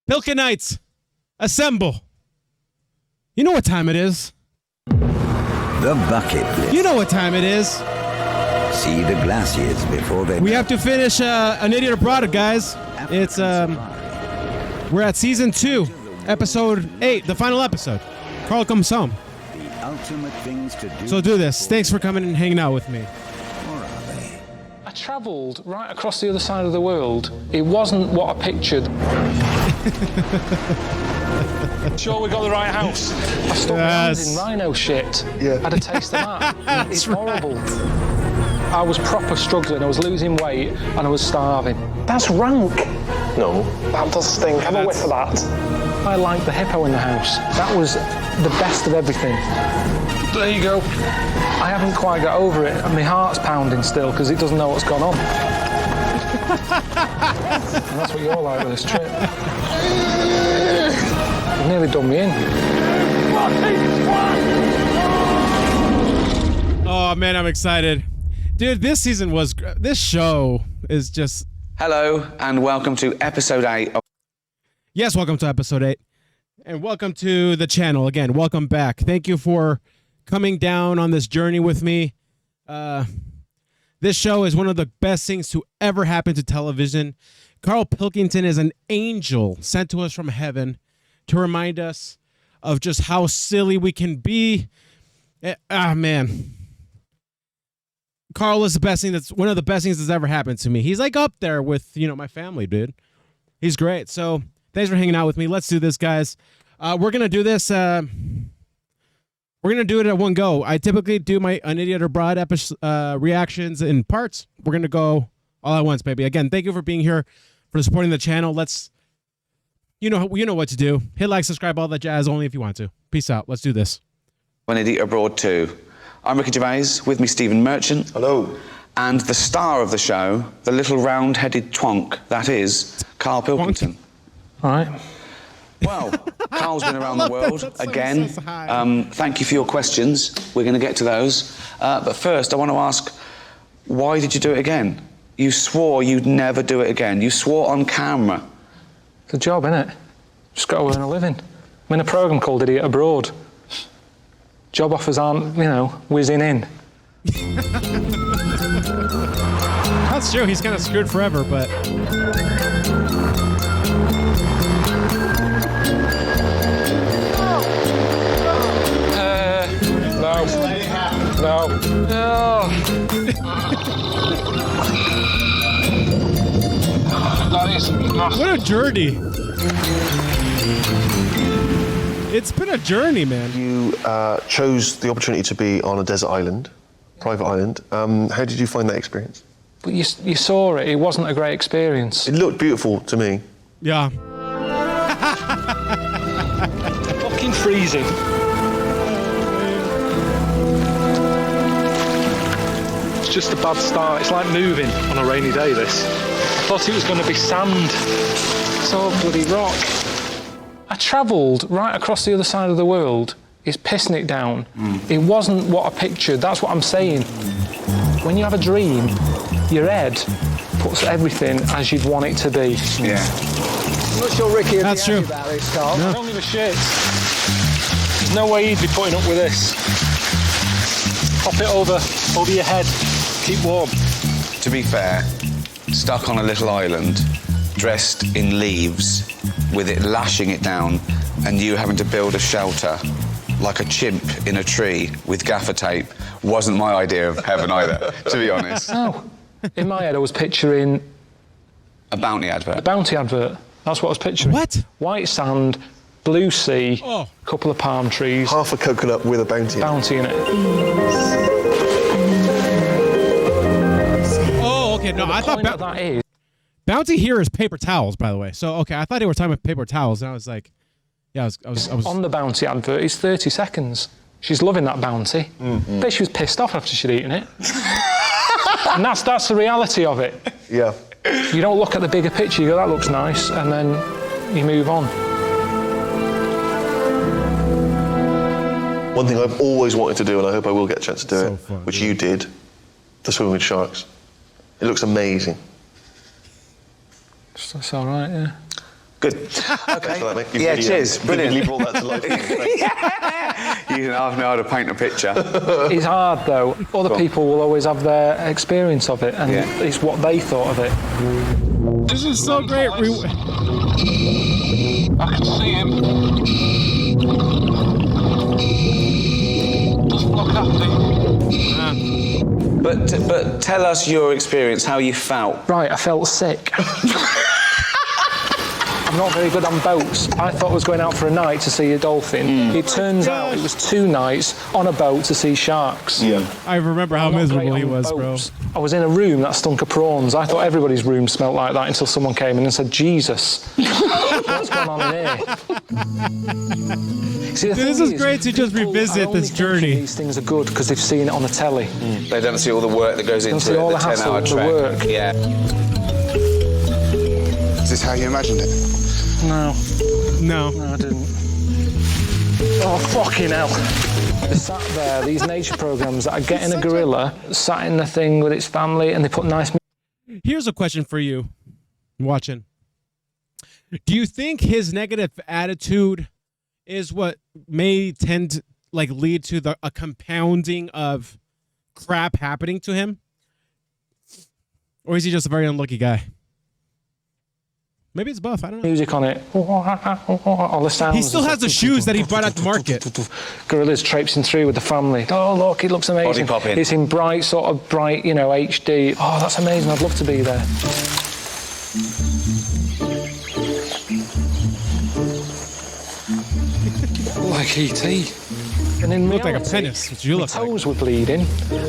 Pilkingtonites, assemble. You know what time it is. The bucket list. You know what time it is. See the glaciers before they... We have to finish An Idiot Abroad, guys. It's, we're at season 2, episode 8, the final episode. Karl comes home. The ultimate things to do. So do this. Thanks for coming and hanging out with me. Or are they? I travelled right across the other side of the world. It wasn't what I pictured. Sure we got the right house. I stopped around in rhino shit. Yeah. Had a taste of that. It's horrible. I was proper struggling. I was losing weight and I was starving. That's rank. No. That does stink. Have a whiff of that. I liked the hippo in the house. That was the best of everything. There you go. I haven't quite got over it, and my heart's pounding still because it doesn't know what's gone on. And that's what you're like with this trip. You've nearly done me in. Oh man, I'm excited, dude. This show is just. Hello and welcome to episode 8 of... Yes, welcome to episode 8, and welcome to the channel again. Welcome back. Thank you for coming down on this journey with me. This show is one of the best things to ever happen to television. Karl Pilkington is an angel sent to us from heaven to remind us of just how silly we can be. Man. Karl is the best thing one of the best things that's ever happened to me. He's like up there with, my family, dude. He's great. So thanks for hanging out with me. Let's do this, guys. We're going to do this. We're going to do it at one go. I typically do my An Idiot Abroad reactions in parts. We're going to go all at once, baby. Again, thank you for being here, for supporting the channel. You know what to do. Hit like, subscribe, all that jazz, only if you want to. Peace out. Let's do this. An Idiot Abroad 2. I'm Ricky Gervais, with me Stephen Merchant. Hello. And the star of the show, the little round-headed twonk, that is Karl Pilkington. All right. Well, Karl's been around the world again. Thank you for your questions. We're going to get to those. But first, I want to ask, why did you do it again? You swore you'd never do it again. You swore on camera. It's a job, innit? Just got to earn a living. I'm in a programme called Idiot Abroad. Job offers aren't, whizzing in. That's true. He's kind of screwed forever, but... No. That is massive. What a journey. It's been a journey, man. You chose the opportunity to be on a desert island, private island. How did you find that experience? But you saw it. It wasn't a great experience. It looked beautiful to me. Yeah. Fucking freezing. It's just a bad start. It's like moving on a rainy day, this. I thought it was going to be sand. It's all bloody rock. I travelled right across the other side of the world. It's pissing it down. It wasn't what I pictured. That's what I'm saying. When you have a dream, your head puts everything as you'd want it to be. Yeah. I'm not sure Ricky would That's be happy true. about this, Karl. I don't give a shit. There's no way he'd be putting up with this. Pop it over your head. Keep warm. To be fair, stuck on a little island, dressed in leaves, with it lashing it down, and you having to build a shelter like a chimp in a tree with gaffer tape wasn't my idea of heaven either, to be honest. No. In my head, I was picturing A bounty advert. a bounty advert. That's what I was picturing. What? White sand, blue sea, Oh. couple of palm trees, Half a coconut with a bounty. bounty in it. Oh, okay. No, I thought Point of that is, bounty here is paper towels, by the way. So, okay, I thought they were talking about paper towels, and I was like, yeah, I was. on the bounty advert, it's 30 seconds. She's loving that bounty. Bet she was pissed off after she'd eaten it. And that's the reality of it. Yeah. You don't look at the bigger picture, you go, that looks nice, and then you move on. One thing I've always wanted to do, and I hope I will get a chance to do So it, fun, which dude. you did, the swimming with sharks. It looks amazing. That's all right, yeah. Good. Okay. Like, mate. You've Yeah, really, cheers. Brilliant. Really brought that to life. You can ask me how to paint a picture. It's hard though. Other people will always have their experience of it, and Yeah. it's what they thought of it. This is so great. I can see him. Doesn't look happy. But tell us your experience, how you felt. Right, I felt sick. I'm not very good on boats. I thought I was going out for a night to see a dolphin. It turns out it was 2 nights on a boat to see sharks. Yeah. I remember how I'm not miserable great he on was, boats. I was in a room that stunk of prawns. I thought everybody's room smelt like that until someone came in and said, Jesus, what's going on in here? See, the This thing is great to just people revisit are only this thinking journey. These things are good because they've seen it on the telly. They don't see all the work that goes into see it, all the the hassle, 10-hour the trek. work. Yeah. Is this how you imagined it? No, No. I didn't. Oh, fucking hell. They sat there, these nature programs that are getting a gorilla, sat in the thing with its family, and they put nice... Here's a question for you, watching. Do you think his negative attitude is what may tend to lead to a compounding of crap happening to him? Or is he just a very unlucky guy? Maybe it's both. I don't know. music on it. All the sounds. He still has the shoes that he brought out to market. Gorillas traipsing through with the family. Oh, look, it looks amazing. Body popping. It's in bright, HD. Oh, that's amazing. I'd love to be there. Like E.T. And in Looked like a reality, penis, which you my look like. toes were bleeding.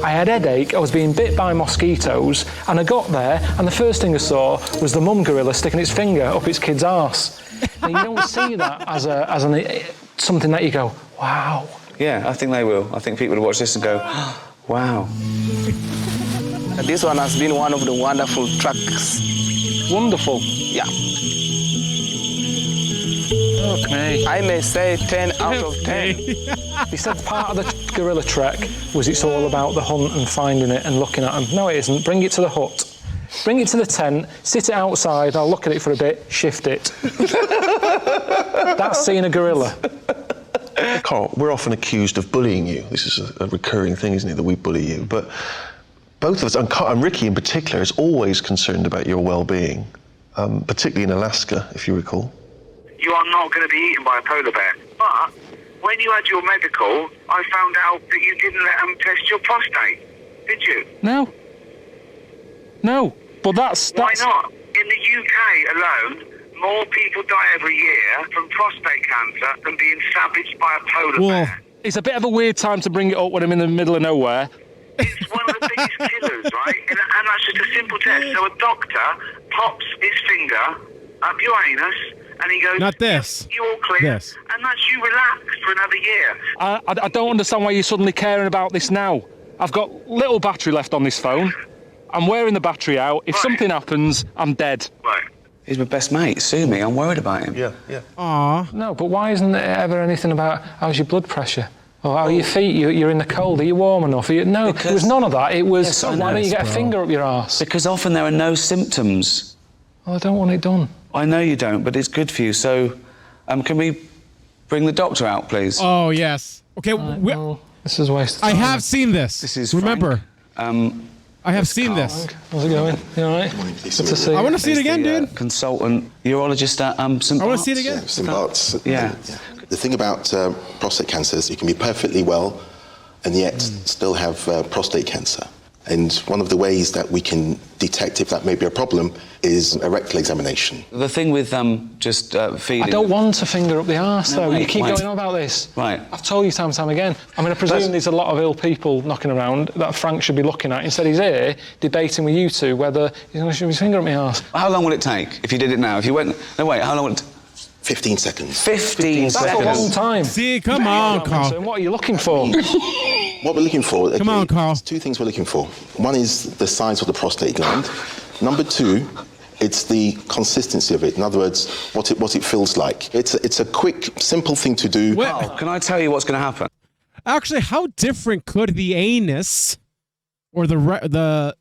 I had a headache. I was being bit by mosquitoes, and I got there, and the first thing I saw was the mum gorilla sticking its finger up its kid's arse. And you don't see that as something that you go, wow. Yeah, I think they will. I think people will watch this and go, wow. This one has been one of the wonderful tracks. Wonderful. Yeah. Okay. I may say 10 out of 10. He said part of the gorilla trek was it's all about the hunt and finding it and looking at them. No, it isn't. Bring it to the hut. Bring it to the tent, sit it outside, I'll look at it for a bit, shift it. That's seeing a gorilla. Karl, we're often accused of bullying you. This is a recurring thing, isn't it, that we bully you? But both of us, and Ricky in particular, is always concerned about your well-being, particularly in Alaska, if you recall. You are not going to be eaten by a polar bear. But when you had your medical, I found out that you didn't let them test your prostate. Did you? No. No. But that's... Why not? In the UK alone, more people die every year from prostate cancer than being savaged by a polar bear. It's a bit of a weird time to bring it up when I'm in the middle of nowhere. It's one of the biggest killers, right? And that's just a simple test. So a doctor pops his finger up your anus, and he goes, Not this. You're all clear. This. And that's you relaxed for another year. I don't understand why you're suddenly caring about this now. I've got little battery left on this phone. I'm wearing the battery out. If something happens, I'm dead. Right. He's my best mate. Sue me. I'm worried about him. Yeah. Aw. No, but why isn't there ever anything about how's your blood pressure? Or how are your feet? You're in the cold. Are you warm enough? No, there was none of that. It was, Yes, I why know. don't you get a finger up your arse? Because often there are no symptoms. Well, I don't want it done. I know you don't, but it's good for you. So, can we bring the doctor out, please? Oh, yes. Okay, Well, this is a waste of I time. have seen this. This is Remember, Frank. I have seen this. How's it going? You all right? Good to see you. I want to see it He's again, the, dude. Consultant urologist at St. I want to see it Bart's. again. St. Bart's. Yeah. The thing about prostate cancer is you can be perfectly well and yet still have prostate cancer. And one of the ways that we can detect if that may be a problem is a rectal examination. The thing with just feeding... I don't want a finger up the arse, No, though. wait, You keep wait. going on about this. Right. I've told you time and time again. I mean, I presume there's a lot of ill people knocking around that Frank should be looking at. Instead, he's here debating with you two whether he's going to shove his finger up my arse. How long will it take if you did it now? If you went... No, wait, how long will it... 15 seconds. 15 That's seconds. a long time. See, come on, Carl. So what are you looking for? What we're looking for... Come on, Karl. there's two things we're looking for. One is the size of the prostate gland. Number two, it's the consistency of it. In other words, what it feels like. It's a quick, simple thing to do. Well, can I tell you what's going to happen? Actually, how different could the anus or well,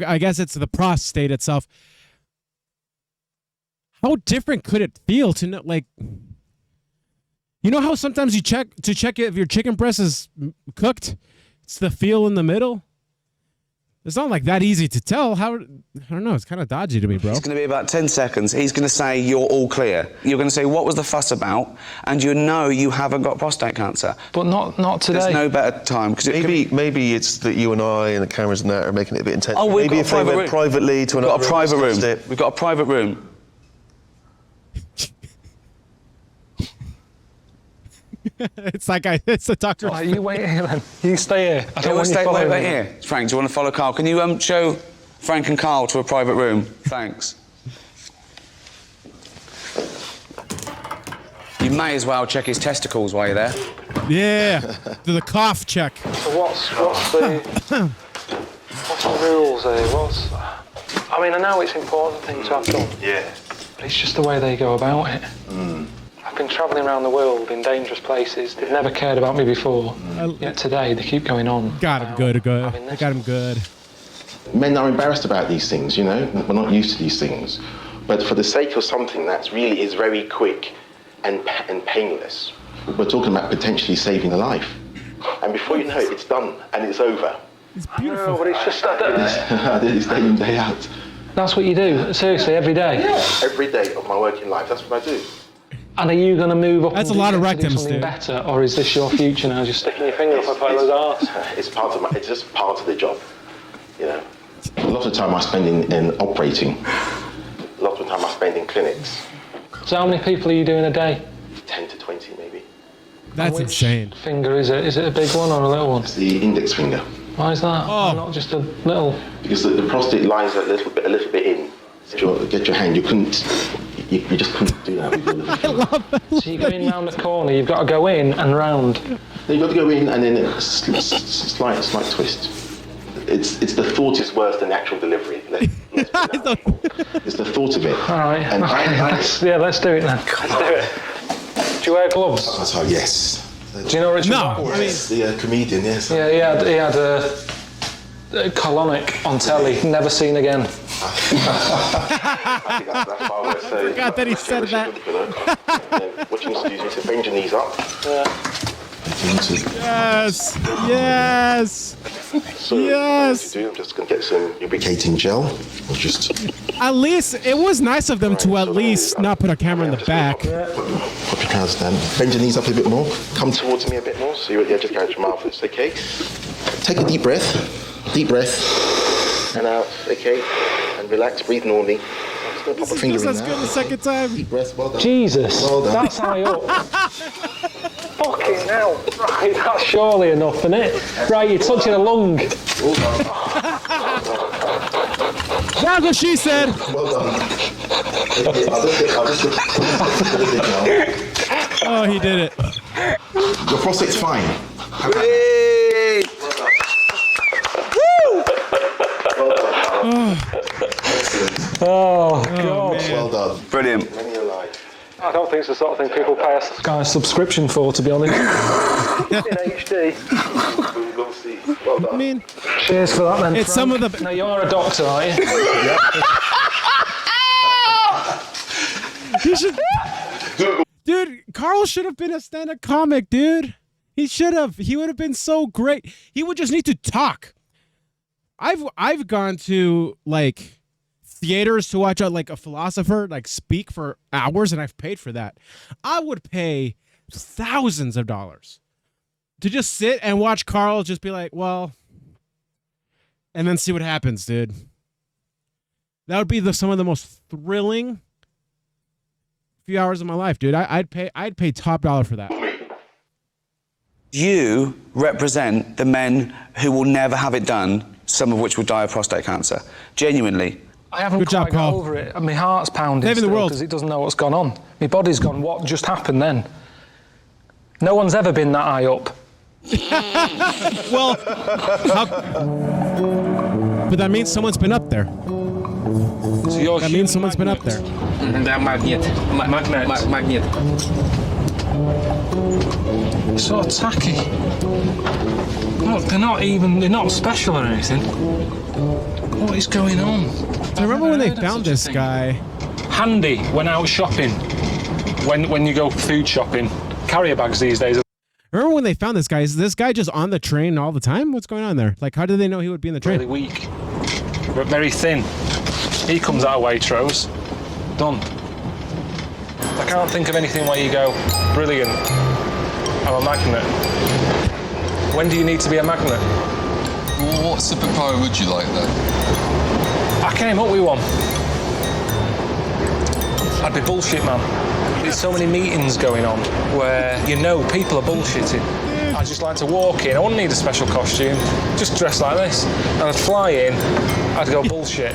I guess it's the prostate itself. How different could it feel to know, like, you know how sometimes you check if your chicken breast is cooked? It's the feel in the middle. It's not like that easy to tell. I don't know. It's kind of dodgy to me, bro. It's going to be about 10 seconds. He's going to say, you're all clear. You're going to say, what was the fuss about? And you know you haven't got prostate cancer. But not today. There's no better time. Maybe it's that you and I and the cameras and that are making it a bit intense. Oh, we've maybe got a private room. Privately to another We've got a private room. We've got a private room. It's the doctor. Oh, you wait here then. You stay here. I don't want you following wait me. here. Frank, do you want to follow Karl? Can you show Frank and Karl to a private room? Thanks. You may as well check his testicles while you're there. Yeah, do the cough check. So what's the rules here? I mean, I know it's an important thing to have done. Yeah. But it's just the way they go about it. I've been travelling around the world in dangerous places. They've never cared about me before. Yet today they keep going on. Got him good. They got him good. Men are embarrassed about these things, you know. We're not used to these things. But for the sake of something that really is very quick and painless, we're talking about potentially saving a life. And before you know it, it's done and it's over. It's beautiful. No, but it's just that. I did this day in, day out. That's what you do, seriously, every day? Yeah. Every day of my working life, that's what I do. And are you going to move up That's and a lot of do rectums, something dude. better, or is this your future now, just sticking your finger up a fella's arse? It's just part of the job, you know. A lot of time I spend in operating. A lot of time I spend in clinics. So how many people are you doing a day? 10 to 20 maybe. That's insane. Finger is it? Is it a big one or a little one? It's the index finger. Why is that? Oh. Why not just a little? Because the prostate lies a little bit in. Get your hand. You just couldn't do that with your little finger. So you go in round the corner. You've got to go in and round. You've got to go in and then a slight twist. It's the thought is worse than the actual delivery. Let's put that. It's the thought of it. All right. And Let's do it then. Let's do it. Do you wear gloves? So yes. Do you know Richard? No, Martin? I mean, The comedian, yes. Yeah, he had a colonic on telly. Never seen again. I think that's what I would say. I forgot that he said that. What you need to do is to bend your knees up. Yes. Yes. So Yes. I'm just going to get some lubricating gel. Or just At least it was nice of them to at least not put a camera in the back. pop your trousers down. Bend your knees up a bit more. Come towards me a bit more. So you're at the edge of the carriage mouth. It's okay. Take a deep breath. Deep breath. And out. Okay. And relax. Breathe normally. I'm just going to pop a finger in That's now. good the second time. Deep breath. Well done. Jesus, Well done. that's high up. Fucking hell. Right, that's surely enough, isn't it? Right, you're touching a lung. Well done. That's what she said. Well done. I'll just Oh, he did it. Your prostate's fine. Oh, God. Well done. Brilliant. Many alive. I don't think it's the sort of thing people pay a subscription for, to be honest. In HD. We'll see. Well done. I mean, Cheers for that, then. it's Frank. some of the. Now, you're a doctor, aren't you? You should, dude, Karl should have been a stand-up comic, dude. He should have. He would have been so great. He would just need to talk. I've gone to like theaters to watch like a philosopher like speak for hours, and I've paid for that. I would pay thousands of dollars to just sit and watch Karl just be like, well, and then see what happens, dude. That would be some of the most thrilling few hours of my life, dude. I'd pay top dollar for that. You represent the men who will never have it done, some of which will die of prostate cancer. Genuinely. I haven't Good job, quite got Karl. over it. My heart's pounding Saving the world. because it doesn't know what's gone on. My body's gone, what just happened then? No one's ever been that high up. Well, but that means someone's been up there. So That means someone's been up there. Magnet. So tacky. Look, they're not special or anything. What is going on? I remember when they found this guy. handy when out shopping, when you go food shopping. Carrier bags these days. Remember when they found this guy? Is this guy just on the train all the time? What's going on there? Like, how did they know he would be in the train? Really weak, but very thin. He comes out Waitrose. Done. I can't think of anything where you go, brilliant, I'm a magnet. When do you need to be a magnet? Well, what superpower would you like then? I came up with one. I'd be bullshit, man. There's so many meetings going on where people are bullshitting. I just like to walk in. I wouldn't need a special costume. Just dress like this. And I'd fly in. I'd go bullshit.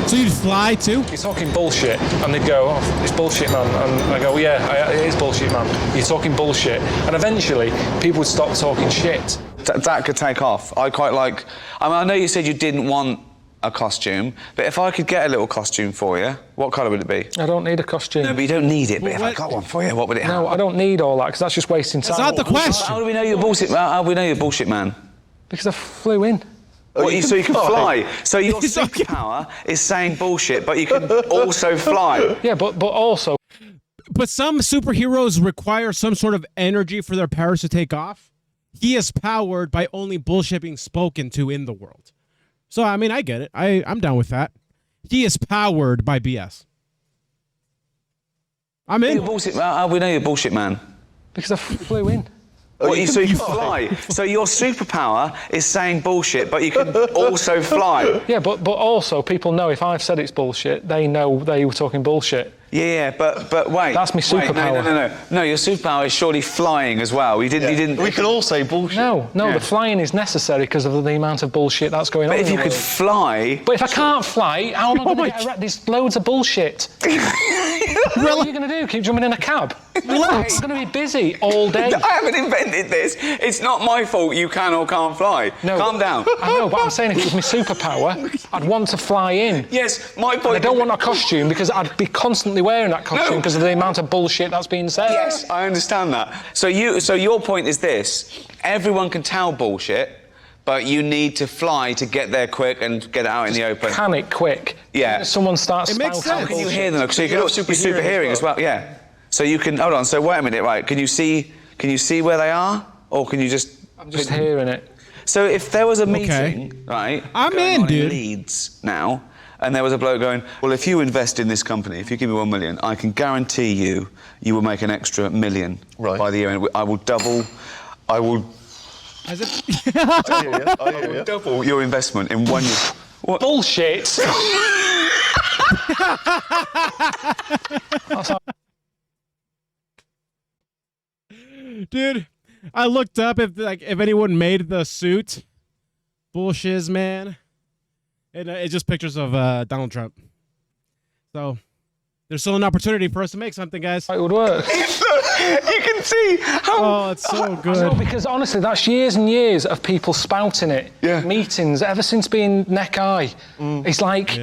So you'd fly too? You're talking bullshit. And they'd go, oh, it's bullshit, man. And I go, yeah, it is bullshit, man. You're talking bullshit. And eventually, people would stop talking shit. That could take off. I quite like... I know you said you didn't want a costume, but if I could get a little costume for you, what colour would it be? I don't need a costume. No, but you don't need it, but if I got one for you, what would it have? No, I don't need all that, because that's just wasting time. That's not the question. How do we know you're bullshit? How do we know you're bullshit, man? Because I flew in. So you can fly. So your superpower is saying bullshit, but you can also fly. Yeah, but also... But some superheroes require some sort of energy for their powers to take off. He is powered by only bullshit being spoken to in the world. So, I mean, I get it. I'm down with that. He is powered by BS. I'm in. How do we know you're bullshit, man? Because I flew in. So you can fly. So your superpower is saying bullshit, but you can also fly. Yeah, but also people know if I've said it's bullshit, they know they were talking bullshit. Yeah, but wait. That's my superpower. Wait, no. Your superpower is surely flying as well. You didn't. We can all say bullshit. No, the flying is necessary because of the amount of bullshit that's going on. But if you could fly. But if I can't fly, how am I going to get around? There's loads of bullshit. What are you going to do? Keep jumping in a cab? Relax. I'm going to be busy all day. I haven't invented this. It's not my fault you can or can't fly. No, calm down. I know, but I'm saying if it was my superpower, I'd want to fly in. Yes, my point. And I don't want a costume because I'd be constantly wearing that costume because of the amount of bullshit that's being said. Yes, I understand that. So your point is this: everyone can tell bullshit, but you need to fly to get there quick and get it out in the open. Can it quick? Yeah. Someone starts. It makes sense. How can you hear them? So you can super hearing as well. Yeah. So you can hold on. So wait a minute, right? Can you see where they are, or can you just? I'm just hearing it. So if there was a meeting, right? I'm going in, on dude. Leeds now, and there was a bloke going, well, if you invest in this company, if you give me 1 million, I can guarantee you will make an extra $1 million by the year, and I will double. I will. As it... I hear you. Double your investment in 1 year. What? Bullshit. Dude, I looked up if anyone made the suit. Bullshiz, man. And it's just pictures of Donald Trump. So there's still an opportunity for us to make something, guys. It would work. You can see how... Oh, it's so good. No, because honestly, that's years and years of people spouting it. Yeah. Meetings, ever since being neck high. It's like,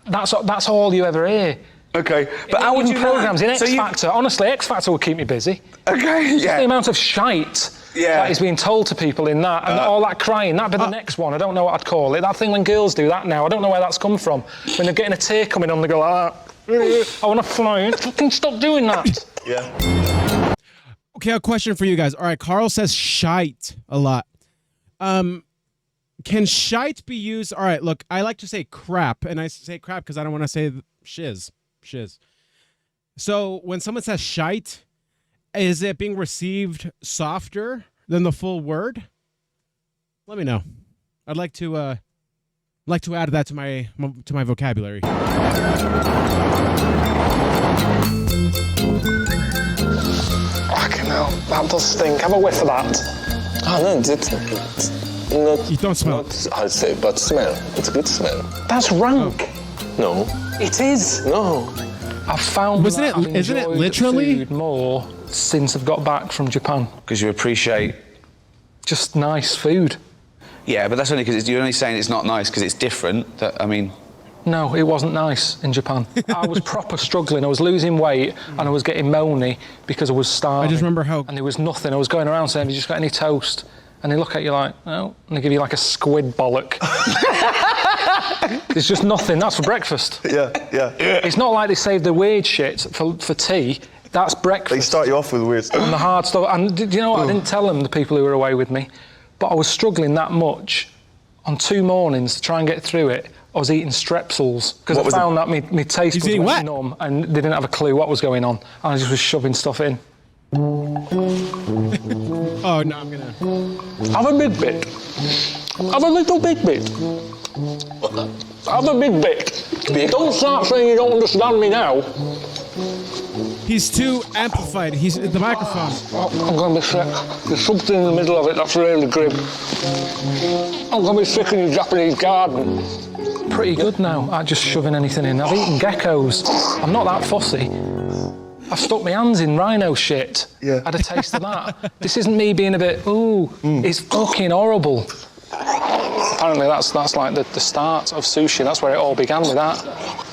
that's all you ever hear. Okay, but how would you programs in know? X Factor? Honestly, X Factor would keep me busy. Okay, Just the amount of shite that is being told to people in that, and all that crying. That'd be the next one. I don't know what I'd call it. That thing when girls do that now. I don't know where that's come from. When they're getting a tear coming on, they go like that. I want to fly. Fucking stop doing that. Yeah. Okay, a question for you guys. All right, Karl says shite a lot. Can shite be used? All right, look, I like to say crap, and I say crap because I don't want to say shiz. So when someone says shite, is it being received softer than the full word? Let me know. I'd like to add that to my vocabulary. Fucking hell, that does stink. Have a whiff of that. Oh no, it's not. You don't smell. Not, I'd say, but smell. It's a good smell. That's rank. No. It is. No. I've found Isn't it literally food more since I've got back from Japan. Because you appreciate... Just nice food. Yeah, but that's only because you're only saying it's not nice because it's different. No, it wasn't nice in Japan. I was proper struggling. I was losing weight and I was getting moany because I was starving. I just remember how... And there was nothing. I was going around saying, have you just got any toast? And they look at you like, no. And they give you like a squid bollock. There's just nothing. That's for breakfast. Yeah. It's not like they save the weird shit for tea. That's breakfast. They start you off with weird stuff. And the hard stuff. And do you know what? I didn't tell them, the people who were away with me, but I was struggling that much on 2 mornings to try and get through it. I was eating strepsils because I found that my taste was went numb and they didn't have a clue what was going on. And I just was shoving stuff in. Oh, no, I'm gonna... Have a big bit. Have a little big bit. Have a big bit. Don't start saying you don't understand me now. He's too amplified. He's the microphone. I'm going to be sick. There's something in the middle of it that's really grim. I'm going to be sick in your Japanese garden. Pretty good now at just shoving anything in. I've eaten geckos. I'm not that fussy. I've stuck my hands in rhino shit. Yeah. Had a taste of that. This isn't me being a bit, it's fucking horrible. Apparently that's like the start of sushi. That's where it all began with that.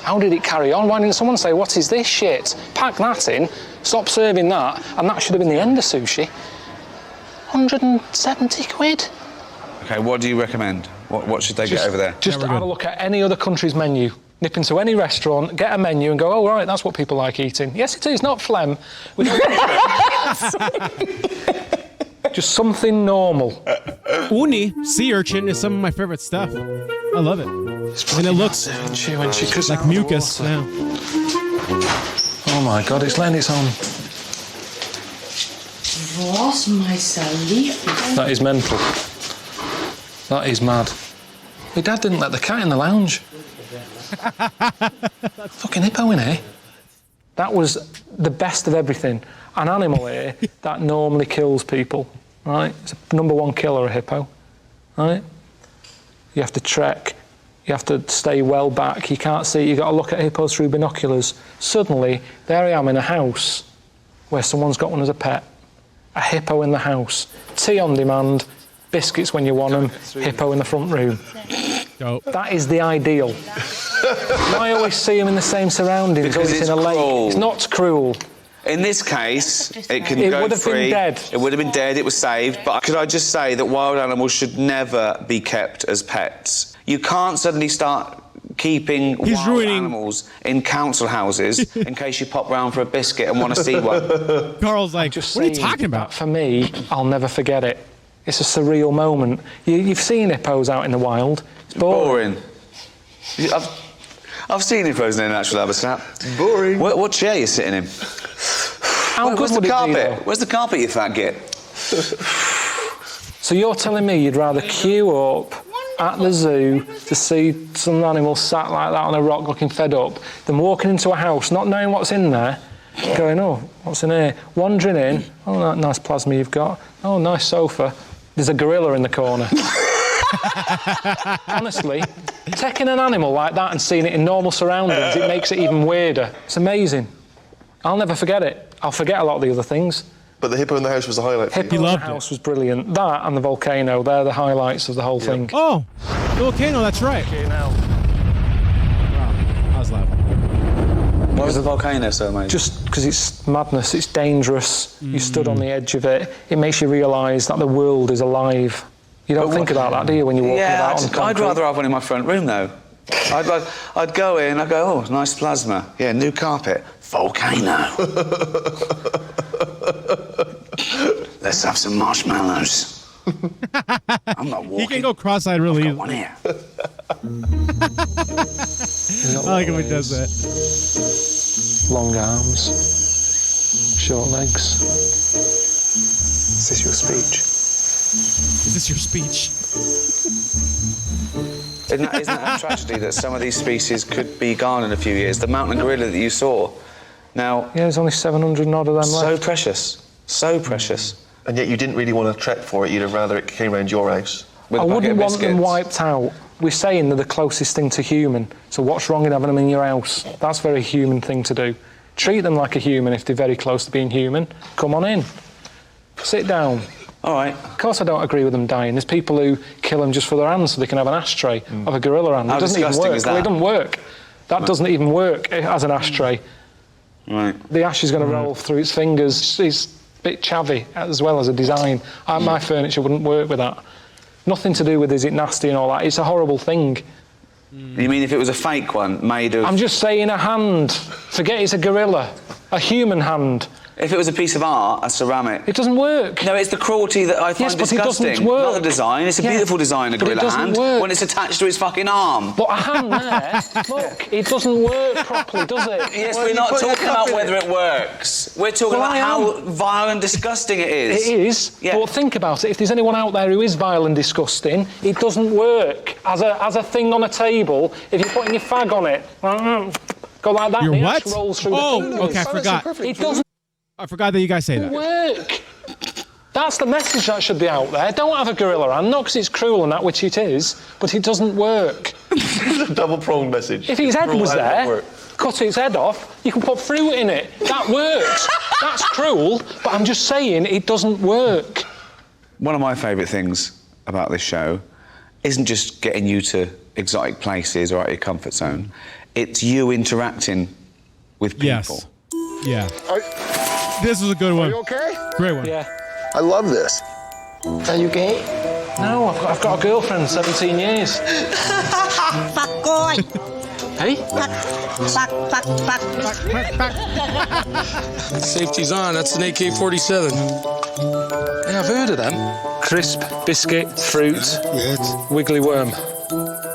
How did it carry on? Why didn't someone say, what is this shit? Pack that in, stop serving that, and that should have been the end of sushi. 170 quid. Okay, what do you recommend? What should they get over there? Just have a look at any other country's menu. Nip into any restaurant, get a menu and go, oh, right, that's what people like eating. Yes, it is, not phlegm. We don't want phlegm. Just something normal. Uni, sea urchin, is some of my favorite stuff. I love it. And it looks like mucus now. Oh my God, it's laying its own. That is mental. That is mad. My dad didn't let the cat in the lounge. Fucking hippo in here. That was the best of everything. An animal here that normally kills people, right? It's a #1 killer, a hippo, right? You have to trek, you have to stay well back, you can't see, you've got to look at hippos through binoculars. Suddenly, there I am in a house where someone's got one as a pet. A hippo in the house. Tea on demand, biscuits when you want them, hippo in the front room. Dope. That is the ideal. I always see them in the same surroundings, Because it's it's in a lake. cruel. It's not cruel. In this case, it can It go would have been free. dead. It would have been dead, it was saved. But could I just say that wild animals should never be kept as pets? You can't suddenly start keeping wild animals in council houses in case you pop round for a biscuit and want to see one. Carl's like, what are you talking about? For me, I'll never forget it. It's a surreal moment. You've seen hippos out in the wild. It's boring. I've seen hippos in their natural habitat. Boring. What chair are you sitting in? Where's the carpet? Where's the carpet, you fat git? So you're telling me you'd rather queue up at the zoo to see some animal sat like that on a rock looking fed up than walking into a house not knowing what's in there, going, oh, what's in here? Wandering in, oh, that nice plasma you've got. Oh, nice sofa. There's a gorilla in the corner. Honestly, taking an animal like that and seeing it in normal surroundings, it makes it even weirder. It's amazing. I'll never forget it. I'll forget a lot of the other things. But the hippo in the house was the highlight for you. Hippo in the house was brilliant. That and the volcano, they're the highlights of the whole thing. Oh, the volcano, that's right. Wow, that was loud. Why was the volcano so amazing? Just because it's madness, it's dangerous. You stood on the edge of it. It makes you realise that the world is alive. You don't think about that, do you, when you're walking about on concrete? I'd rather have one in my front room, though. I'd go in, I'd go, oh, nice plasma. Yeah, new carpet. Volcano. Let's have some marshmallows. I'm not walking. He can go cross-eyed really easily. One here. I like him when he does that. Long arms, short legs. Is this your speech? Is this your speech? Isn't that a tragedy that some of these species could be gone in a few years? The mountain gorilla that you saw, now... Yeah, there's only 700 and odd of them left. So precious. So precious. And yet you didn't really want to trek for it, you'd have rather it came round your house. I wouldn't want them wiped out. We're saying they're the closest thing to human, so what's wrong in having them in your house? That's a very human thing to do. Treat them like a human if they're very close to being human. Come on in. Sit down. All right. Of course I don't agree with them dying. There's people who kill them just for their hands so they can have an ashtray of a gorilla hand. It doesn't even work. Is that? Well, it doesn't work. That doesn't even work as an ashtray. Right. The ash is going to roll through its fingers. It's a bit chavvy as well as a design. My furniture wouldn't work with that. Nothing to do with is it nasty and all that. It's a horrible thing. You mean if it was a fake one made of... I'm just saying a hand. Forget it's a gorilla. A human hand. If it was a piece of art, a ceramic... It doesn't work. No, it's the cruelty that I find disgusting. It doesn't work. Not the design. It's a beautiful design, a gorilla hand, work. when it's attached to its fucking arm. But a hand there, look, it doesn't work properly, does it? Yes, we're not talking about whether it works. We're talking about how vile and disgusting it is. It is. Yeah. But think about it. If there's anyone out there who is vile and disgusting, it doesn't work. As a thing on a table, if you're putting your fag on it, go like that, Your the what? ash rolls through the fingers. Okay, I forgot. It doesn't I forgot that you guys say that. work. That's the message that should be out there. Don't have a gorilla hand, not because it's cruel and that, which it is, but it doesn't work. It's a double-pronged message. If his head was there, cut its head off, you can put fruit in it. That works. That's cruel, but I'm just saying it doesn't work. One of my favourite things about this show isn't just getting you to exotic places or out of your comfort zone. It's you interacting with people. Yes. Yeah. This was a good one. Are you okay? Great one. Yeah. I love this. Are you gay? No, I've got a girlfriend, 17 years. Fuck boy. Hey? Fuck. Safety's on. That's an AK-47. Yeah, I've heard of them. Crisp, biscuit, fruit, wiggly worm.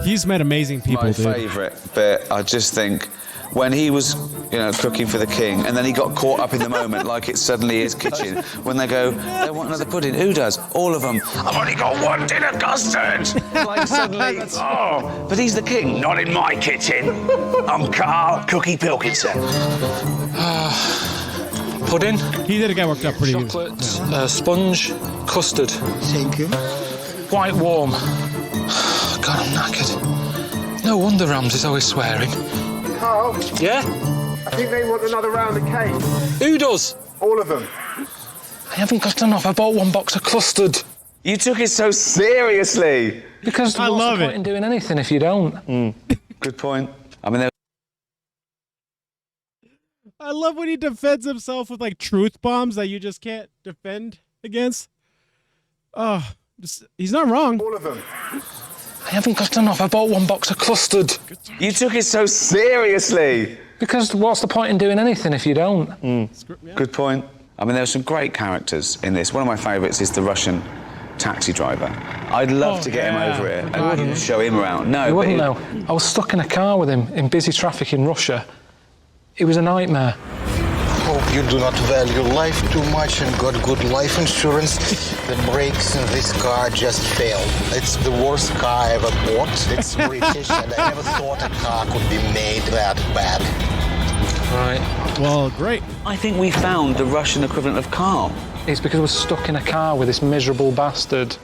He's met amazing people, My dude. favourite bit, I just think, when he was, cooking for the king, and then he got caught up in the moment, like it's suddenly his kitchen. When they go, they want another pudding. Who does? All of them. I've only got one tin of custard. Like suddenly, but he's the king. Not in my kitchen. I'm Karl, Cookie Pilkington. Pudding. He did get worked up pretty good. Chocolate, sponge, custard. Thank you. Quite warm. God, I'm knackered. No wonder Rams is always swearing. Karl, Yeah? I think they want another round of cake. Who does? All of them. I haven't got enough. I bought one box of custard. You took it so seriously. Because I what's love the point it. in doing anything if you don't? Good point. I mean, I love when he defends himself with like truth bombs that you just can't defend against. Oh, he's not wrong. All of them. I haven't got enough. I bought one box of custard. you took it so seriously. Because what's the point in doing anything if you don't? Good point. I mean, there are some great characters in this. One of my favourites is the Russian taxi driver. I'd love to get him over here. I wouldn't show him around. No, You wouldn't but know. I was stuck in a car with him in busy traffic in Russia. It was a nightmare. Hope you do not value life too much and got good life insurance. The brakes in this car just failed. It's the worst car I ever bought. It's British and I never thought a car could be made that bad. Right. Well, great. I think we found the Russian equivalent of Karl. It's because I was stuck in a car with this miserable bastard.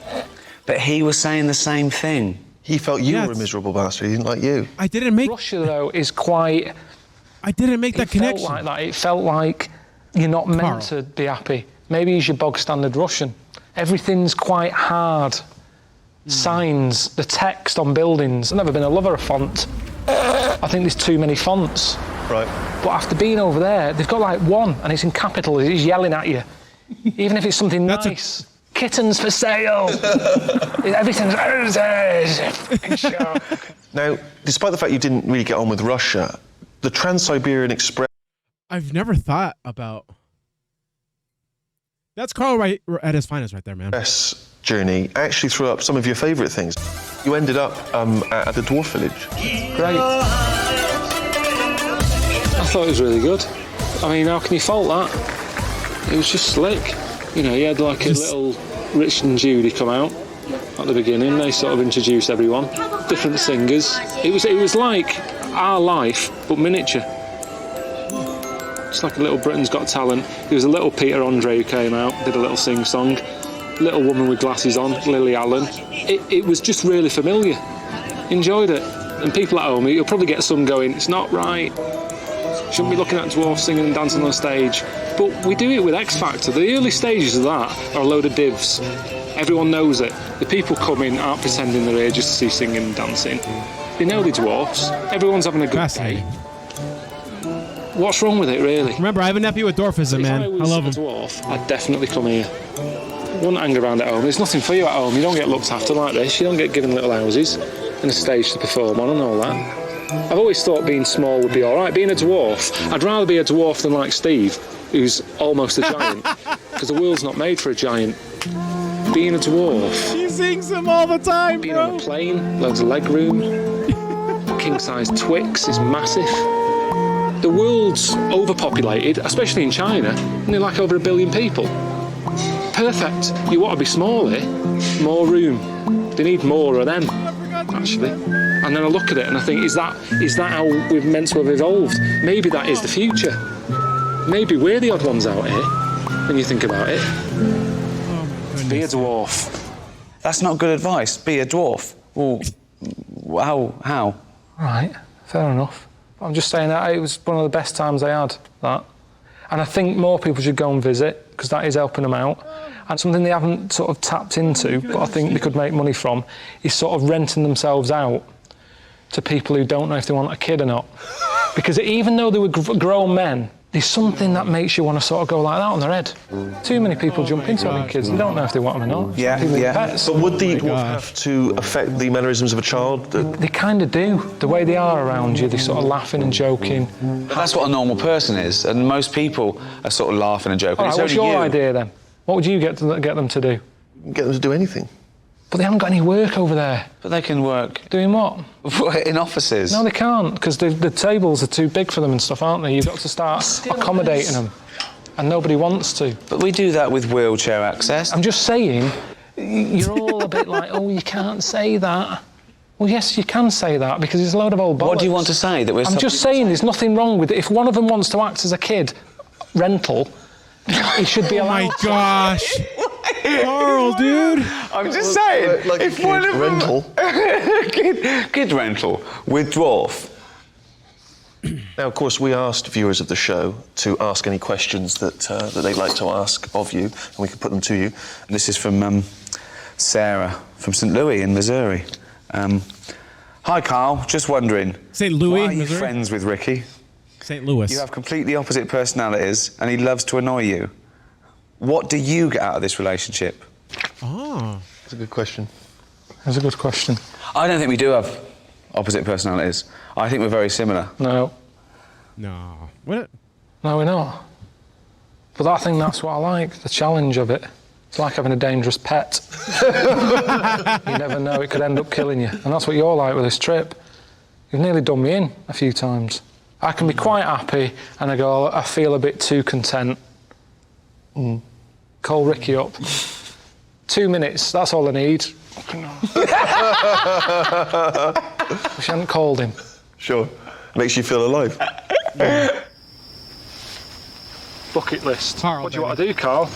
But he was saying the same thing. He felt you were a miserable bastard. He didn't like you. I didn't make... Russia, though, is quite... I didn't make that connection. It felt like that. It felt like you're not meant Karl. to be happy. Maybe he's your bog-standard Russian. Everything's quite hard. Signs, the text on buildings. I've never been a lover of font. I think there's too many fonts. Right. But after being over there, they've got like one, and it's in capitals. He's yelling at you. Even if it's something nice. Kittens for sale. Everything's... Now, despite the fact you didn't really get on with Russia, the Trans-Siberian Express... I've never thought about... That's Karl right at his finest right there, man. ...journey actually threw up some of your favourite things. You ended up at the Dwarf Village. Great. I thought it was really good. I mean, how can you fault that? It was just slick. You know, you had like a little Rich and Judy come out at the beginning. They sort of introduced everyone. Different singers. It was like our life, but miniature. It's like a little Britain's Got Talent. There was a little Peter Andre who came out, did a little sing-song. Little woman with glasses on, Lily Allen. It was just really familiar. Enjoyed it. And people at home, you'll probably get some going, it's not right. Shouldn't be looking at dwarfs singing and dancing on stage. But we do it with X Factor. The early stages of that are a load of divs. Everyone knows it. The people coming aren't pretending they're here just to see singing and dancing. They know they're dwarfs. Everyone's having a good day. What's wrong with it, really? Remember, I have a nephew with dwarfism, man. I love him. If I was a dwarf, I'd definitely come here. Wouldn't hang around at home. There's nothing for you at home. You don't get looked after like this. You don't get given little houses. and a stage to perform on and all that. I've always thought being small would be all right. Being a dwarf, I'd rather be a dwarf than like Steve, who's almost a giant, because the world's not made for a giant. Being a dwarf. He sings them all the time, being on a plane, loads of leg room, king-size Twix is massive. The world's overpopulated, especially in China, and they're like over 1 billion people. Perfect. You want to be smaller, more room. They need more of them, actually. And then I look at it and I think, is that how we're meant to have evolved? Maybe that is the future. Maybe we're the odd ones out here, when you think about it. Be a dwarf. That's not good advice. Be a dwarf. Well, how? Right, fair enough. I'm just saying that it was one of the best times I had, that. And I think more people should go and visit, because that is helping them out. And something they haven't sort of tapped into, but I think they could make money from, is sort of renting themselves out to people who don't know if they want a kid or not. Because even though they were grown men, there's something that makes you want to sort of go like that on their head. Too many people jump into having kids. They don't know if they want them or not. Yeah. Pets. But would the dwarf have to affect the mannerisms of a child? They kind of do. The way they are around you, they're sort of laughing and joking. But that's what a normal person is, and most people are sort of laughing and joking. All right, what's your idea then? What would you get them to do? Get them to do anything. But they haven't got any work over there. But they can work. Doing what? In offices. No, they can't, because the tables are too big for them and stuff, aren't they? You've got to start accommodating them. And nobody wants to. But we do that with wheelchair access. I'm just saying, you're all a bit like, oh, you can't say that. Well, yes, you can say that, because there's a load of old bollocks. What do you want to say? I'm just saying there's nothing wrong with it. If one of them wants to act as a kid, rental, he should be allowed. Oh my gosh. Karl, dude. I'm just saying. Like if a kid rental. Kid rental with dwarf. Now, of course, we asked viewers of the show to ask any questions that they'd like to ask of you, and we could put them to you. And this is from Sarah from St. Louis in Missouri. Hi, Karl. Just wondering. St. Louis, why are you Missouri? friends with Ricky? St. Louis. You have completely opposite personalities, and he loves to annoy you. What do you get out of this relationship? Oh. That's a good question. That's a good question. I don't think we do have opposite personalities. I think we're very similar. No. No. What? No, we're not. But I think that's what I like, the challenge of it. It's like having a dangerous pet. You never know, it could end up killing you. And that's what you're like with this trip. You've nearly done me in a few times. I can be quite happy, and I feel a bit too content. Call Ricky up. 2 minutes, that's all I need. Wish I hadn't called him. Sure. Makes you feel alive. Bucket list. Karl, What do you want to do, Karl?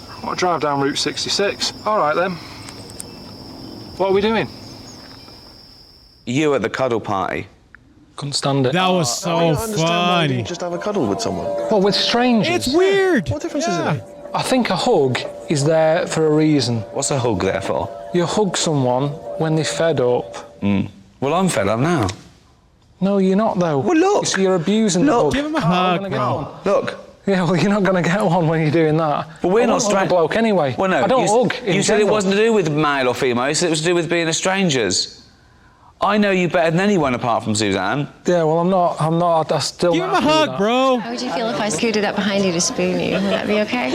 I want to drive down Route 66. All right, then. What are we doing? You at the cuddle party. Couldn't stand it. That was I don't so understand why you funny. didn't just have a cuddle with someone. Well, with strangers. It's weird. What difference does it make? I think a hug is there for a reason. What's a hug there for? You hug someone when they're fed up. Well, I'm fed up now. No, you're not, though. Well, look. So you're abusing the hug. Give him a Karl, hug, I'm gonna get bro. one. Look. Yeah, well, you're not going to get one when you're doing that. But we're I not won't hug a strangers. bloke anyway. Well, no. I don't hug. You said it wasn't to do with male or female. You said it was to do with being a strangers. I know you better than anyone apart from Suzanne. Yeah, well, I'm not. I still. Give him a hug, bro. How would you feel if I scooted up behind you to spoon you? Would that be okay?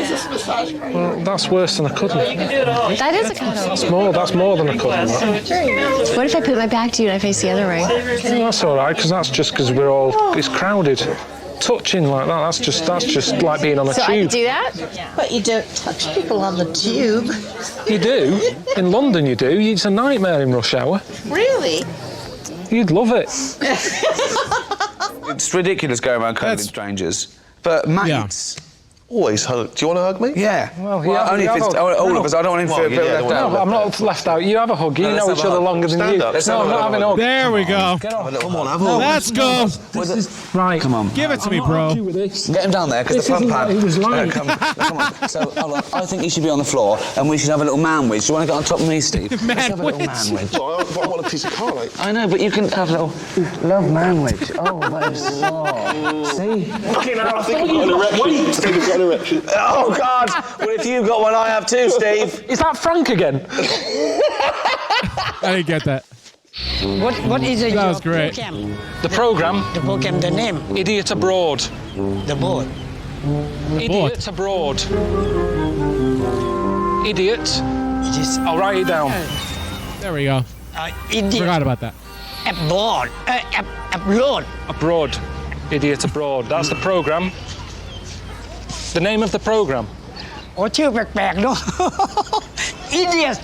Well, that's worse than a cuddle. That is a cuddle. That's more than a cuddle. What if I put my back to you and I face the other way? Well, that's all right, because that's just because we're all. It's crowded. Touching like that, that's just like being on a so tube. I could do that? But you don't touch people on the tube. You do. In London you do. It's a nightmare in rush hour. Really? You'd love it. It's ridiculous going around cuddling strangers. But mates... Always hug. Do you want to hug me? Yeah. Well, only if it's all of us. I don't want him to feel left out. No, I'm not left out. You have a hug. You know each other longer than you. No, I'm not having a hug. There we go. Come on, have a hug. Let's go. Right. Come on. Give it to me, bro. Get him down there, because the pump pad... It was like. Come on. So, hold on. I think you should be on the floor, and we should have a little man-wedge. Do you want to get on top of me, Steve? Let's have a little man-wedge. I want a piece of Karl, like. I know, but you can have a little... Love man-wedge. Oh, that is so... See? I think I've got an erection. Oh, God! Well, if you've got one, I have too, Steve. Is that Frank again? I didn't get that. What is it? That was great. Program? The programme? The program, the name? Idiot Abroad. The board? Idiot Abroad. Idiot. I'll write it down. There we go. Idiot. Forgot about that. Abroad. Abroad. Abroad. Idiot Abroad. That's the programme. The name of the programme. โอ้ชื่อแปลกๆเนาะ Idiot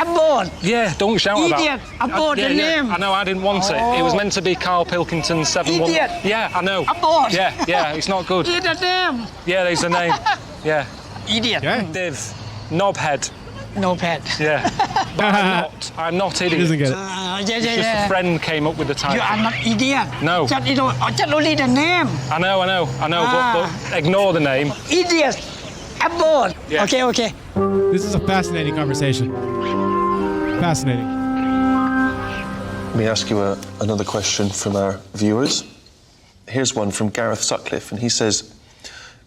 Abroad. Yeah, don't shout about it. Idiot Abroad, the name. I know, I didn't want it. It was meant to be Karl Pilkington 7-1. Idiot. Yeah, I know. Abroad. Yeah, it's not good. Idiot name. Yeah, there's a name. Yeah. Idiot. Div. Knobhead. No pet. Yeah. But I'm not idiot. He doesn't get it. It's just a friend came up with the title. You are not idiot. No. Just only the name. I know, but ignore the name. Idiot. Abroad. Yeah. Okay. This is a fascinating conversation. Fascinating. Let me ask you another question from our viewers. Here's one from Gareth Sutcliffe, and he says,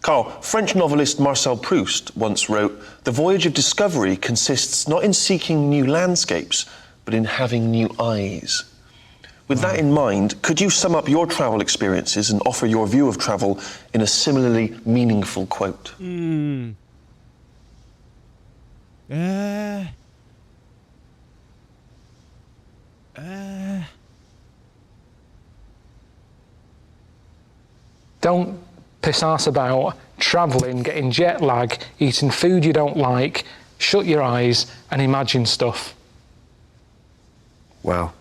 Karl, French novelist Marcel Proust once wrote, "The voyage of discovery consists not in seeking new landscapes, but in having new eyes." With that in mind, could you sum up your travel experiences and offer your view of travel in a similarly meaningful quote? Don't piss ass about travelling, getting jet lag, eating food you don't like. Shut your eyes and imagine stuff. Wow.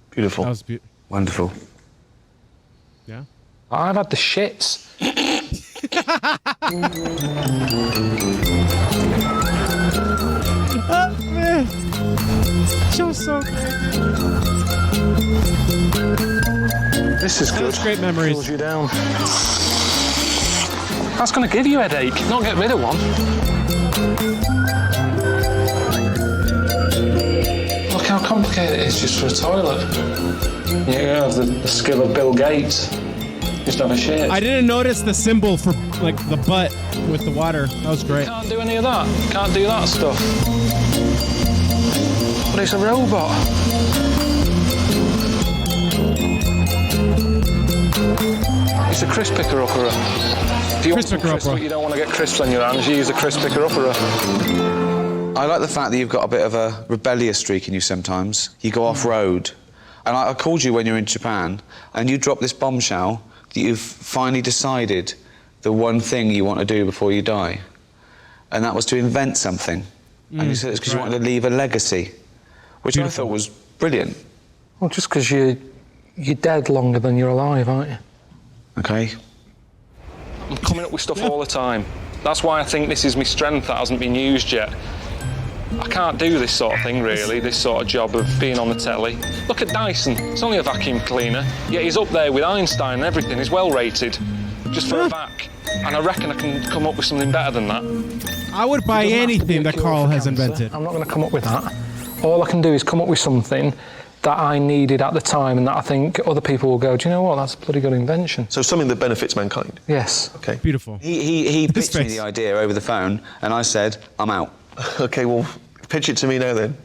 Beautiful. That was beautiful. Wonderful. Yeah. I've had the shits. Oh, man. Show's so great. This is good. That's great memories. Cools you down. That's going to give you a headache, not get rid of one. Look how complicated it is just for a toilet. You have the skill of Bill Gates. Just have a shit. I didn't notice the symbol for like the butt with the water. That was great. Can't do any of that. Can't do that stuff. But it's a robot. It's a crisp picker-upper. If you want some crisps, but you don't want to get crisps on your hands, you use a crisp picker-upper. I like the fact that you've got a bit of a rebellious streak in you sometimes. You go off-road. And I called you when you were in Japan, and you dropped this bombshell that you've finally decided the one thing you want to do before you die. And that was to invent something. And you said it's because you wanted to leave a legacy, which I thought was brilliant. Well, just because you're dead longer than you're alive, aren't you? Okay. I'm coming up with stuff all the time. That's why I think this is my strength that hasn't been used yet. I can't do this sort of thing, really, this sort of job of being on the telly. Look at Dyson, it's only a vacuum cleaner, yet he's up there with Einstein and everything, he's well rated, just for a vac. And I reckon I can come up with something better than that. I would buy anything that Karl has invented. I'm not going to come up with that. All I can do is come up with something that I needed at the time and that I think other people will go, do you know what, that's a bloody good invention. So something that benefits mankind? Yes. Okay. Beautiful. He pitched me the idea over the phone, and I said, I'm out. Okay, well, pitch it to me now then.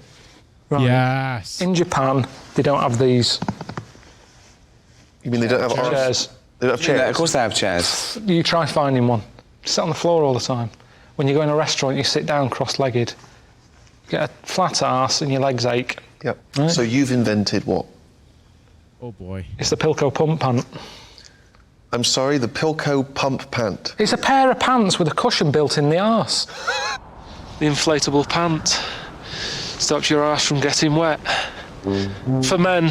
Right. Yes. In Japan, they don't have these. You mean they don't have chairs? They don't have chairs? Yeah, of course they have chairs. You try finding one. Sit on the floor all the time. When you go in a restaurant, you sit down cross-legged. You get a flat arse and your legs ache. Yep. Right? So you've invented what? Oh boy. It's the Pilko pump pant. I'm sorry, the Pilko pump pant. It's a pair of pants with a cushion built in the arse. The inflatable pant stops your arse from getting wet. For men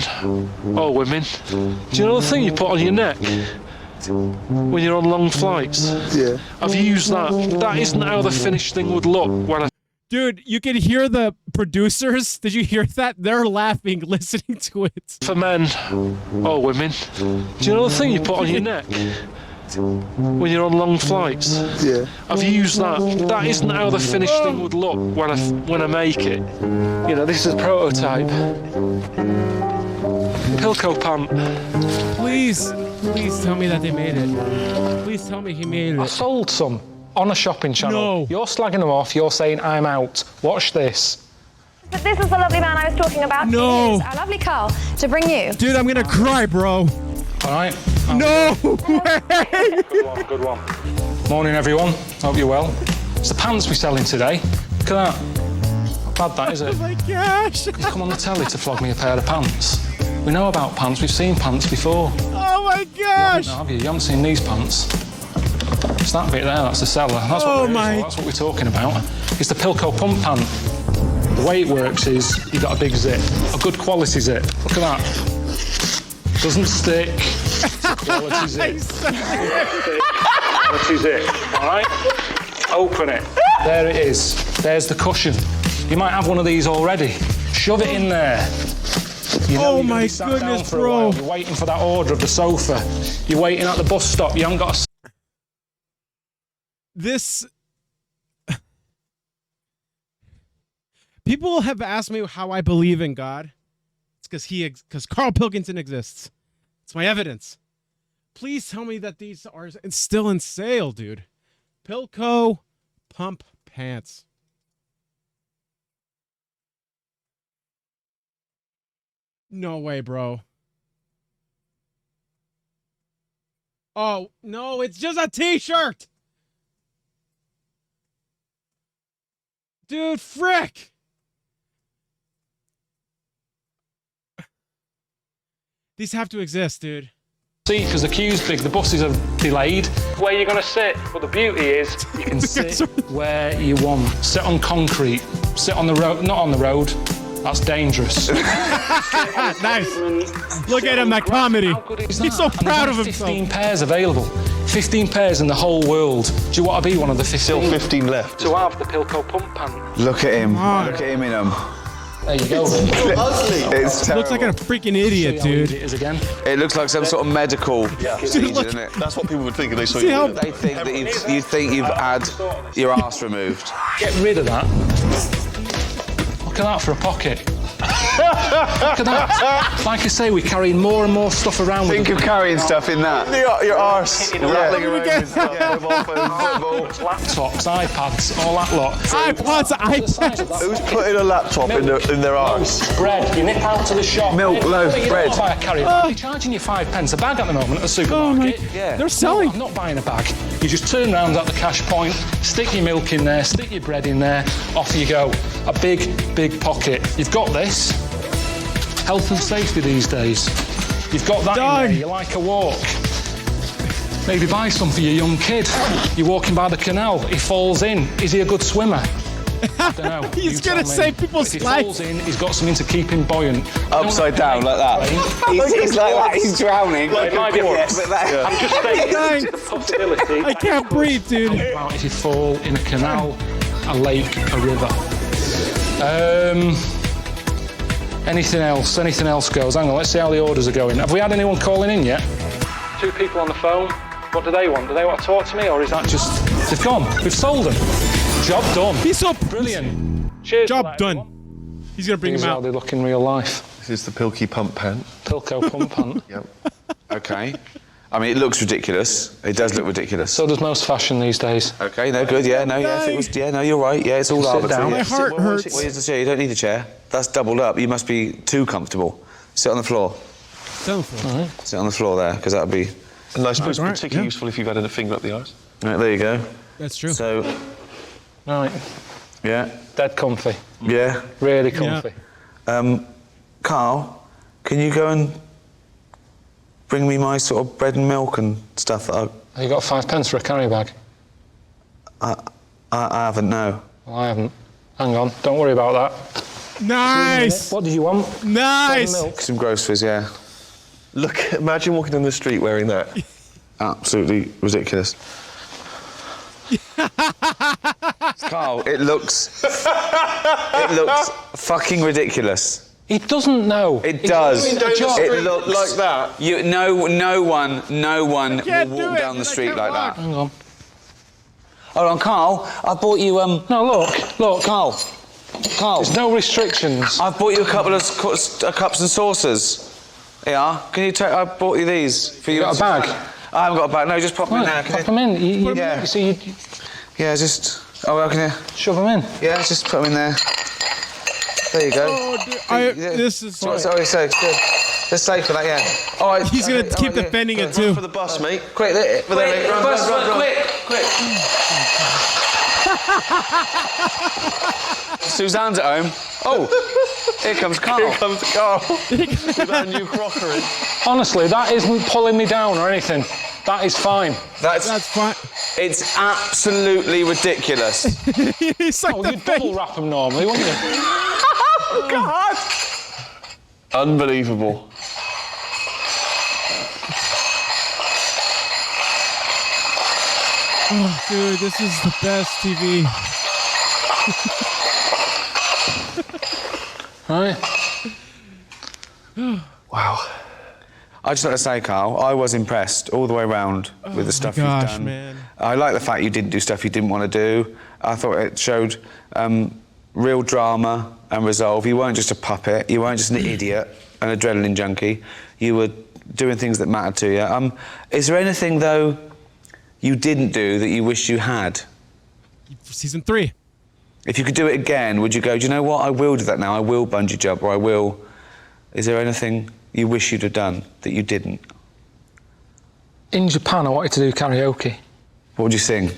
or women. Do you know the thing you put on your neck when you're on long flights? Yeah. I've used that. That isn't how the finished thing would look when I... Dude, you can hear the producers. Did you hear that? They're laughing listening to it. For men or women. Do you know the thing you put on your neck when you're on long flights? Yeah. I've used that. That isn't how the finished thing would look when I make it. You know, this is a prototype. Pilko pant. Please tell me that they made it. Please tell me he made it. I sold some on a shopping channel. No. You're slagging them off. You're saying I'm out. Watch this. But this is the lovely man I was talking about. No. It is our lovely Karl to bring you. Dude, I'm gonna cry, bro. All right. No way. Good one. Morning, everyone. Hope you're well. It's the pants we're selling today. Look at that. Not bad, that, is it? Oh my gosh. He's come on the telly to flog me a pair of pants. We know about pants. We've seen pants before. Oh my gosh. Have you? You haven't seen these pants. It's that bit there. That's the seller. That's what we're here for. That's what we're talking about. It's the Pilko pump pant. The way it works is you've got a big zip, a good quality zip. Look at that. Doesn't stick. It's a quality zip. Quality zip. All right. Open it. There it is. There's the cushion. You might have one of these already. Shove it in there. You know oh my goodness, bro. You're waiting for that order of the sofa. You're waiting at the bus stop. You haven't got a... This... People have asked me how I believe in God. It's because Karl Pilkington exists. It's my evidence. Please tell me that these are still in sale, dude. Pilko pump pants. No way, bro. Oh, no, it's just a t-shirt. Dude, frick. These have to exist, dude. See, because the queue's big, the buses are delayed. Where you're going to sit, but the beauty is you can sit where you want. Sit on concrete, sit on the road, not on the road. That's dangerous. Nice. Look at him, that comedy. He's so proud of himself. 15 pairs available. 15 pairs in the whole world. Do you want to be one of the 15? Still 15 left. To have the Pilko pump pant. Look at him. Look at him in them. There you go. It's terrible. Looks like a freaking idiot, dude. It is again. It looks like some sort of medical procedure, doesn't it? That's what people would think if they saw See you. how- They think that you think you've had your arse removed. Get rid of that. Look at that for a pocket. Look at that. Like I say, we're carrying more and more stuff around. Think of carrying stuff in that. Your arse. Laptops, iPads, all that lot. iPads. Who's putting a laptop in their arse? Bread. You nip out to the shop. Milk, loaf, bread. Buy a carry bag. They're charging you 5 pence a bag at the moment at the supermarket. Yeah. They're selling. No, I'm not buying a bag. You just turn around at the cash point, stick your milk in there, stick your bread in there, off you go. A big, big pocket. You've got this. Health and safety these days. You've got that in there. You like a walk. Maybe buy some for your young kid. You're walking by the canal. He falls in. Is he a good swimmer? I don't know. He's going to save people's lives. If he falls lives. in, he's got something to keep him buoyant. Upside down like that. He's like that. He's drowning. It might be I'm just saying, it's a possibility. I can't breathe, dude. If you fall in a canal, a lake, a river. Anything else? Anything else goes? Hang on, let's see how the orders are going. Have we had anyone calling in yet? 2 people on the phone. What do they want? Do they want to talk to me, or is that just... They've gone. We've sold them. Job done. He's so brilliant. Cheers. Job done. He's going to bring him out. They look in real life. This is the Pilky pump pant. Pilko pump pant. Yep. Okay. I mean, it looks ridiculous. It does look ridiculous. So does most fashion these days. Okay, no, good, yeah, no, yeah, if it was, yeah, no, you're right, yeah, it's all arbitrary. down. Yeah. My heart hurts. Well, here's the chair, you don't need a chair. That's doubled up, you must be too comfortable. Sit on the floor. Sit on the floor there, because that would be... And I suppose particularly useful if you've had a finger up the arse. Right, there you go. That's true. So... Right. Yeah. Dead comfy. Yeah. Really comfy. Karl, can you go and bring me my sort of bread and milk and stuff that Have you got 5 pence for a carry bag? I haven't, no. Well, I haven't. Hang on, don't worry about that. Nice. What did you want? Nice. Milk. Some groceries, yeah. Look, imagine walking down the street wearing that. Absolutely ridiculous. Karl, it looks fucking ridiculous. He doesn't know. It does. It looks like that. No one will walk down the street like that. Hang on. Hold on, Karl. I bought you No, look, Karl. There's no restrictions. I've bought you a couple of cups and saucers. Yeah. Can you take? I bought you these for you. Got a bag? I haven't got a bag. No, just pop them in there. Pop them in. Yeah. You see, Yeah, just. Oh, well, can you shove them in. Yeah, just put them in there. There you go. Oh, this is... Sorry, so it's good. Let's say for that, yeah. All right. He's going to keep defending it, too. Run for the bus, mate. Quick, run. Quick. Suzanne's at home. Oh, here comes Karl. Here comes Karl with our new crockery. Honestly, that isn't pulling me down or anything. That is fine. That's fine. It's absolutely ridiculous. He's like you'd double wrap them normally, wouldn't you? Oh, God. Unbelievable. Oh, dude, this is the best TV. Right. Wow. I just want to say, Karl, I was impressed all the way around with the stuff you've done. Man. I like the fact you didn't do stuff you didn't want to do. I thought it showed real drama and resolve. You weren't just a puppet. You weren't just an idiot, an adrenaline junkie. You were doing things that mattered to you. Is there anything, though, you didn't do that you wish you had? Season 3. If you could do it again, would you go, do you know what, I will do that now, I will bungee jump, or I will... Is there anything you wish you'd have done that you didn't? In Japan, I wanted to do karaoke. What would you sing?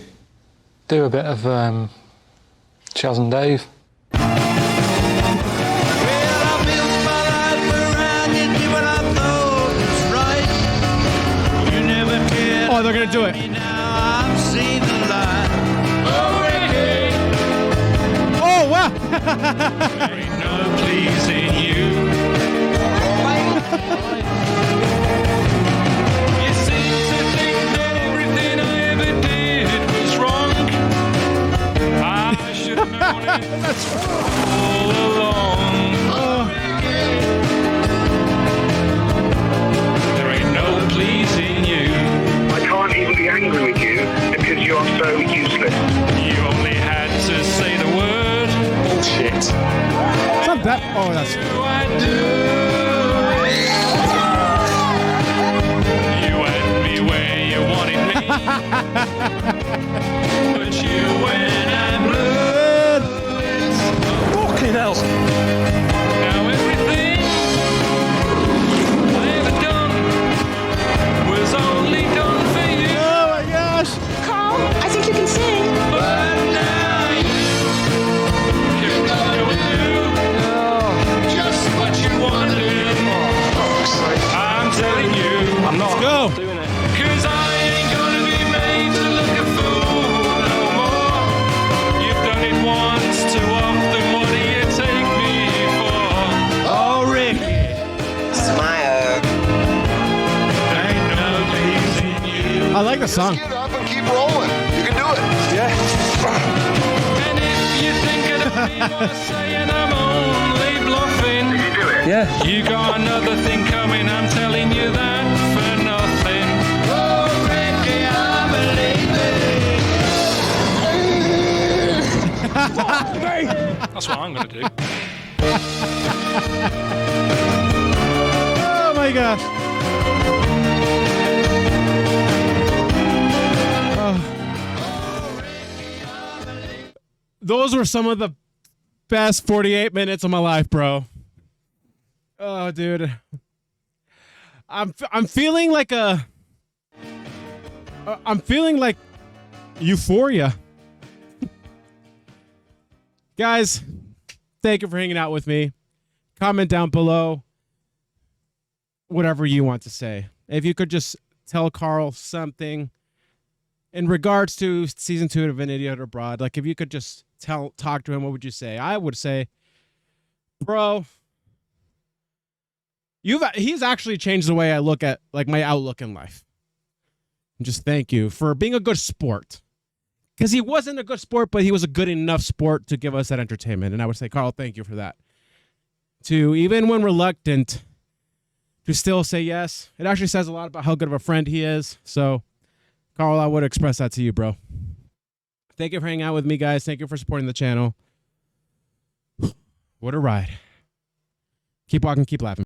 Do a bit of Chaz and Dave. Oh, they're going to do it. Oh, wow. Ain't no pleasing you. You seem to think that everything I ever did was wrong. I should have known it all along. There ain't no pleasing you. I can't even be angry with you because you are so useless. You only had to say the word bullshit. It's not that. Oh, that's. You had me where you wanted me, but you went and blew. Fucking hell. Now everything I ever done was only done for you. Oh my gosh. Karl, I think you can sing. But now you can go and do just what you wanted. I'm telling you, I'm not go. doing it. 'cause I ain't gonna be made to look a fool no more. You've done it once too often. What do you take me for? Oh, Rick. Smile. Ain't no pleasing you. I like the song. Get up and keep rolling. You can do it. And if you think of me by saying I'm only bluffing, Did you do it? Yeah. you got another thing coming. I'm telling you that for nothing. Oh, Ricky, I believe it. That's what I'm gonna do. Oh my gosh. Those were some of the best 48 minutes of my life, bro. Oh, dude. I'm feeling like I'm feeling like euphoria. Guys, thank you for hanging out with me. Comment down below whatever you want to say. If you could just tell Karl something in regards to season 2 of An Idiot Abroad, like if you could just talk to him, what would you say? I would say, bro, he's actually changed the way I look at like my outlook in life. And just thank you for being a good sport. Because he wasn't a good sport, but he was a good enough sport to give us that entertainment. And I would say, Karl, thank you for that. To even when reluctant, to still say yes. It actually says a lot about how good of a friend he is. So, Karl, I would express that to you, bro. Thank you for hanging out with me, guys. Thank you for supporting the channel. What a ride. Keep walking, keep laughing.